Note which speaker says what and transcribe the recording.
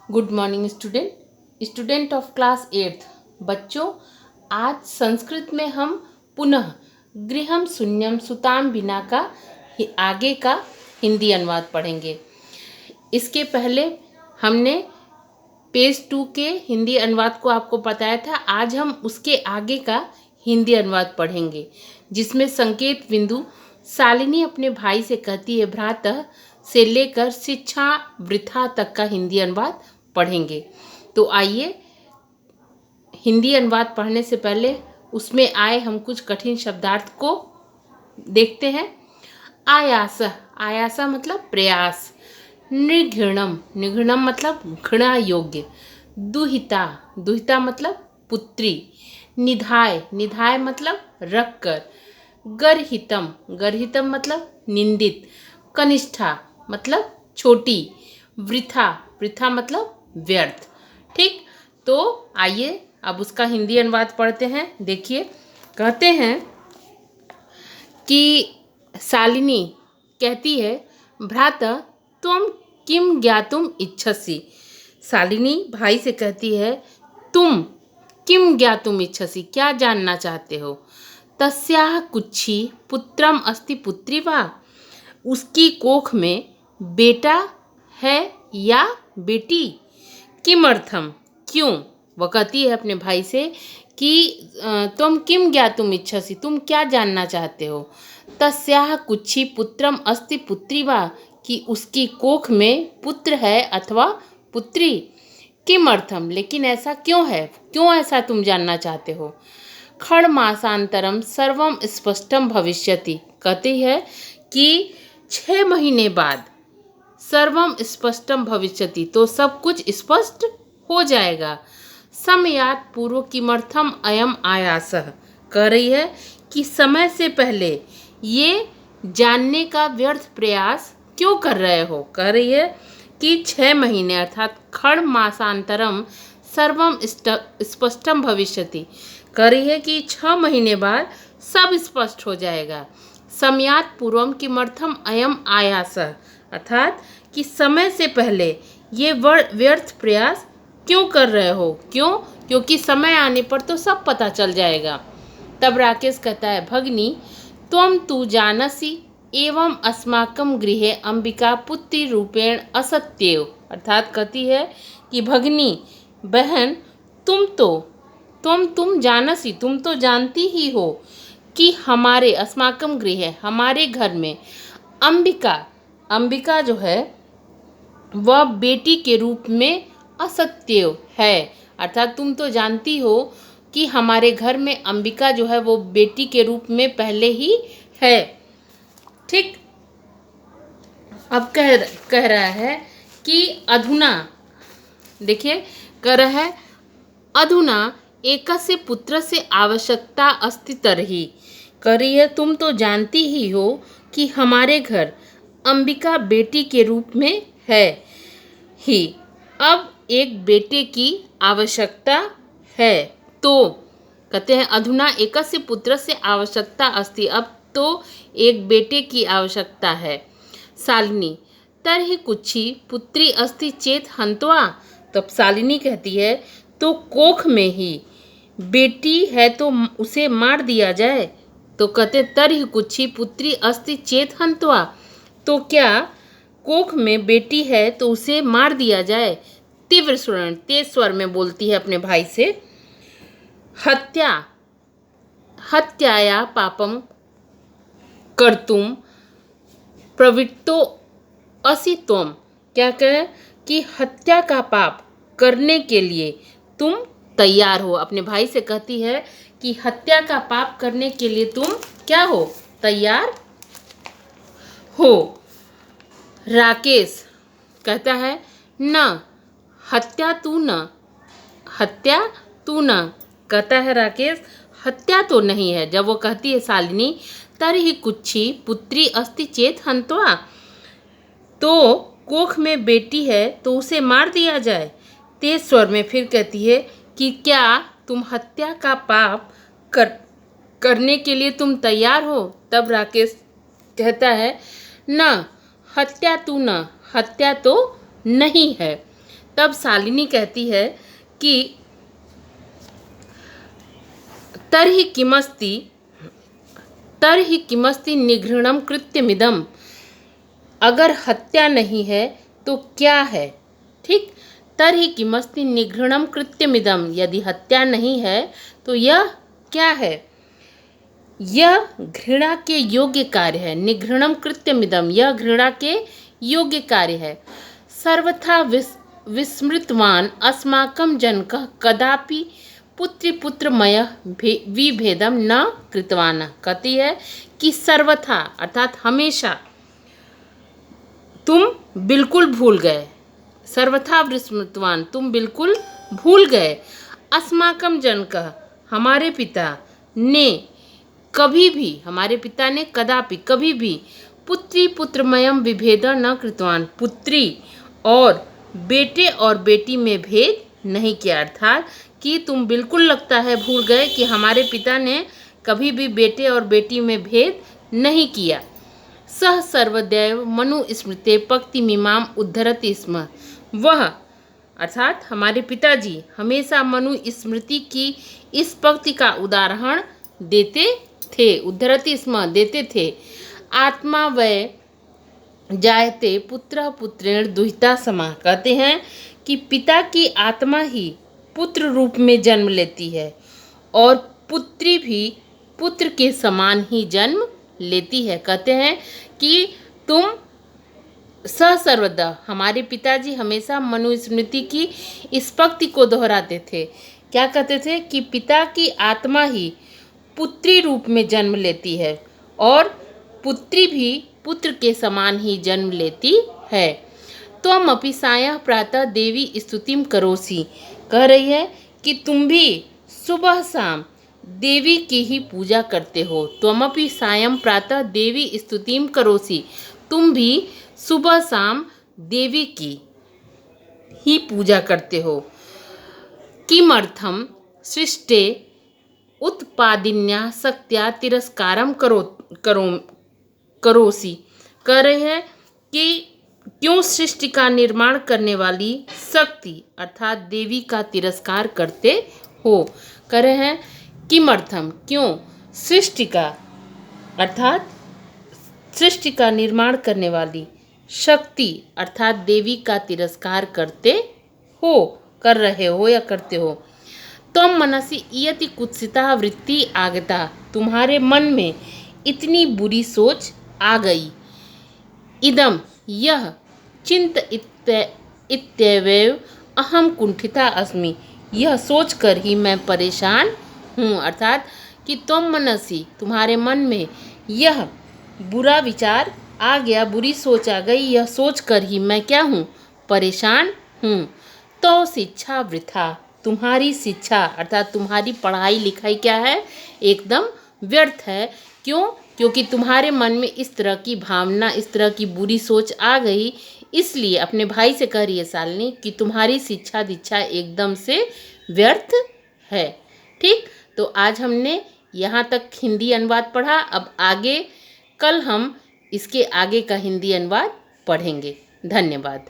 Speaker 1: Good morning student of class 8th। बच्चों, आज संस्कृत में हम पुनः गृहम शून्यम सुताम बिना का आगे का हिंदी अनुवाद पढ़ेंगे। इसके पहले हमने पेज 2 के हिंदी अनुवाद को आपको बताया था। आज हम उसके आगे का हिंदी अनुवाद पढ़ेंगे, जिसमें संकेत बिंदु शालिनी अपने भाई से कहती है भ्रातः से लेकर शिक्षा वृथा तक का हिंदी अनुवाद पढ़ेंगे। तो आइए, हिंदी अनुवाद पढ़ने से पहले उसमें आए हम कुछ कठिन शब्दार्थ को देखते हैं। आयास, आयासा मतलब प्रयास। निर्घृणम, निर्घृणम मतलब घृणा योग्य। दुहिता, दुहिता मतलब पुत्री। निधाय, निधाय मतलब रखकर। गर्हितम, गर्हितम मतलब निंदित। कनिष्ठा मतलब छोटी। वृथा, वृथा मतलब व्यर्थ। ठीक, तो आइए अब उसका हिंदी अनुवाद पढ़ते हैं। देखिए, कहते हैं कि शालिनी कहती है भ्राता त्वं किम ज्ञातुम इच्छसि। शालिनी भाई से कहती है तुम किम ज्ञातुम इच्छसि, क्या जानना चाहते हो। तस्याः कुक्षी पुत्रम अस्ति पुत्री वा, उसकी कोख में बेटा है या बेटी। किमर्थम, क्यों। वह कहती है अपने भाई से कि तुम किम ज्ञातुम इच्छसि, तुम क्या जानना चाहते हो। तस्याः कुक्षी पुत्रम अस्ति पुत्री वा, कि उसकी कोख में पुत्र है अथवा पुत्री। किमर्थम, लेकिन ऐसा क्यों है, क्यों ऐसा तुम जानना चाहते हो। खड़मासांतरम सर्वम स्पष्टम भविष्यति, कहती है कि 6 महीने बाद सर्वम स्पष्टम भविष्यति, तो सब कुछ स्पष्ट हो जाएगा। समयात् पूर्व किमर्थम अयम आयासः, कह रही है कि समय से पहले ये जानने का व्यर्थ प्रयास क्यों कर रहे हो। कह रही है कि 6 महीने अर्थात खड़ मासांतरम सर्वम स्पष्टम भविष्यति, कह रही है कि 6 महीने बाद सब स्पष्ट हो जाएगा। समयात् पूर्वम किमर्थम अयम आयासः, अर्थात कि समय से पहले ये व्यर्थ प्रयास क्यों कर रहे हो। क्यों, क्योंकि समय आने पर तो सब पता चल जाएगा। तब राकेश कहता है भगिनी त्वं तु जानसि एवं अस्माकं गृहे अंबिका पुत्री रूपेण असत्येव, अर्थात कहती है कि भगिनी बहन तुम जानसी, तुम तो जानती ही हो कि हमारे अस्माकं गृहे, हमारे घर में अंबिका, अंबिका जो है वह बेटी के रूप में असत्य है। अर्थात तुम तो जानती हो कि हमारे घर में अंबिका जो है वो बेटी के रूप में पहले ही है। ठीक, अब कह रहा है कि अधुना, देखिए कह रहा है अधुना एकस्य पुत्रस्य आवश्यकता अस्ति तर्हि, कह रही है तुम तो जानती ही हो कि हमारे घर अंबिका बेटी के रूप में है ही, अब एक बेटे की आवश्यकता है। तो कहते हैं अधुना एकस्य पुत्रस्य आवश्यकता अस्ति, अब तो एक बेटे की आवश्यकता है। शालिनी तर्हि कुक्षी पुत्री अस्ति चेत हंत्वा, तब शालिनी कहती है तो कोख में ही बेटी है तो उसे मार दिया जाए। तो कहते तर्हि कुक्षी पुत्री अस्ति चेत हंत्वा, तो क्या कोख में बेटी है तो उसे मार दिया जाए। तीव्र स्वर, तेज स्वर में बोलती है अपने भाई से हत्या, हत्याया पापम कर्तुम प्रवृत्तो असि त्वम, क्या कहे कि हत्या का पाप करने के लिए तुम तैयार हो। अपने भाई से कहती है कि हत्या का पाप करने के लिए तुम क्या हो, तैयार हो। राकेश कहता है न हत्या तू न, हत्या तू न, कहता है राकेश हत्या तो नहीं है। जब वो कहती है शालिनी तर्हि कुक्षी पुत्री अस्ति चेत हंत्वा, तो कोख में बेटी है तो उसे मार दिया जाए। तेज स्वर में फिर कहती है कि क्या तुम हत्या का पाप करने के लिए तुम तैयार हो। तब राकेश कहता है न हत्या तू न, हत्या तो नहीं है। तब शालिनी कहती है कि तर्हि किमस्ति निघृणम कृत्यमिदम, अगर हत्या नहीं है तो क्या है। ठीक, तर्हि किमस्ति निघृणम कृत्यमिदम, यदि हत्या नहीं है तो यह क्या है। यह घृणा के योग्य कार्य है। निघृणम कृत्यमिदम, यह घृणा के योग्य कार्य है। सर्वथा विस्मृतवान अस्माकं जनकः कदापि पुत्रमय विभेदम न कृतवान। कहती है कि सर्वथा अर्थात हमेशा तुम बिल्कुल भूल गए। सर्वथा विस्मृतवान, तुम बिल्कुल भूल गए। अस्माकं जनकः, हमारे पिता ने कभी भी, हमारे पिता ने कदापि कभी भी पुत्रमयम विभेद न कृतवान, पुत्री और बेटी में भेद नहीं किया। अर्थात कि तुम बिल्कुल लगता है भूल गए कि हमारे पिता ने कभी भी बेटे और बेटी में भेद नहीं किया। सह सर्वदैव मनु स्मृते पक्ति मीमाम उद्धरति स्म, वह अर्थात हमारे पिताजी हमेशा मनु स्मृति की इस पक्ति का उदाहरण देते थे। उद्धरति स्म, देते थे। आत्मा वै जायते पुत्र पुत्रेण दुहिता समा, कहते हैं कि पिता की आत्मा ही पुत्र रूप में जन्म लेती है और पुत्री भी पुत्र के समान ही जन्म लेती है। कहते हैं कि तुम सर्वदा, हमारे पिताजी हमेशा मनुस्मृति की इस पंक्ति को दोहराते थे। क्या कहते थे कि पिता की आत्मा ही पुत्री रूप में जन्म लेती है और पुत्री भी पुत्र के समान ही जन्म लेती है। त्वम अपि सायं प्रातः देवी स्तुतिम करोसि, कह रही है कि तुम भी सुबह शाम देवी की ही पूजा करते हो। त्वमपि सायं प्रातः देवी स्तुतिम करोसि, तुम भी सुबह शाम देवी की ही पूजा करते हो। किमर्थम सृष्टे उत्पादिन्या शक्त्या तिरस्कारम करोसि, कह रहे हैं कि क्यों सृष्टि का निर्माण करने वाली शक्ति अर्थात देवी का तिरस्कार करते हो। कह रहे हैं किमर्थम, क्यों, सृष्टि का अर्थात सृष्टि का निर्माण करने वाली शक्ति अर्थात देवी का तिरस्कार करते हो, कर रहे हो या करते हो। त्वं मनसि इयति कुत्सिता वृत्ति आगता, तुम्हारे मन में इतनी बुरी सोच आ गई। इदम, यह चिंत इत्येवैव अहम कुंठिता अस्मि, यह सोचकर ही मैं परेशान हूँ। अर्थात कि त्वं मनसि, तुम्हारे मन में यह बुरा विचार आ गया, बुरी सोच आ गई, यह सोचकर ही मैं क्या हूँ, परेशान हूँ। तो शिक्षा वृथा, तुम्हारी शिक्षा अर्थात तुम्हारी पढ़ाई लिखाई क्या है, एकदम व्यर्थ है। क्यों, क्योंकि तुम्हारे मन में इस तरह की भावना, इस तरह की बुरी सोच आ गई, इसलिए अपने भाई से कह रही है शालिनी कि तुम्हारी शिक्षा दीक्षा एकदम से व्यर्थ है। ठीक, तो आज हमने यहाँ तक हिंदी अनुवाद पढ़ा। अब आगे कल हम इसके आगे का हिंदी अनुवाद पढ़ेंगे। धन्यवाद।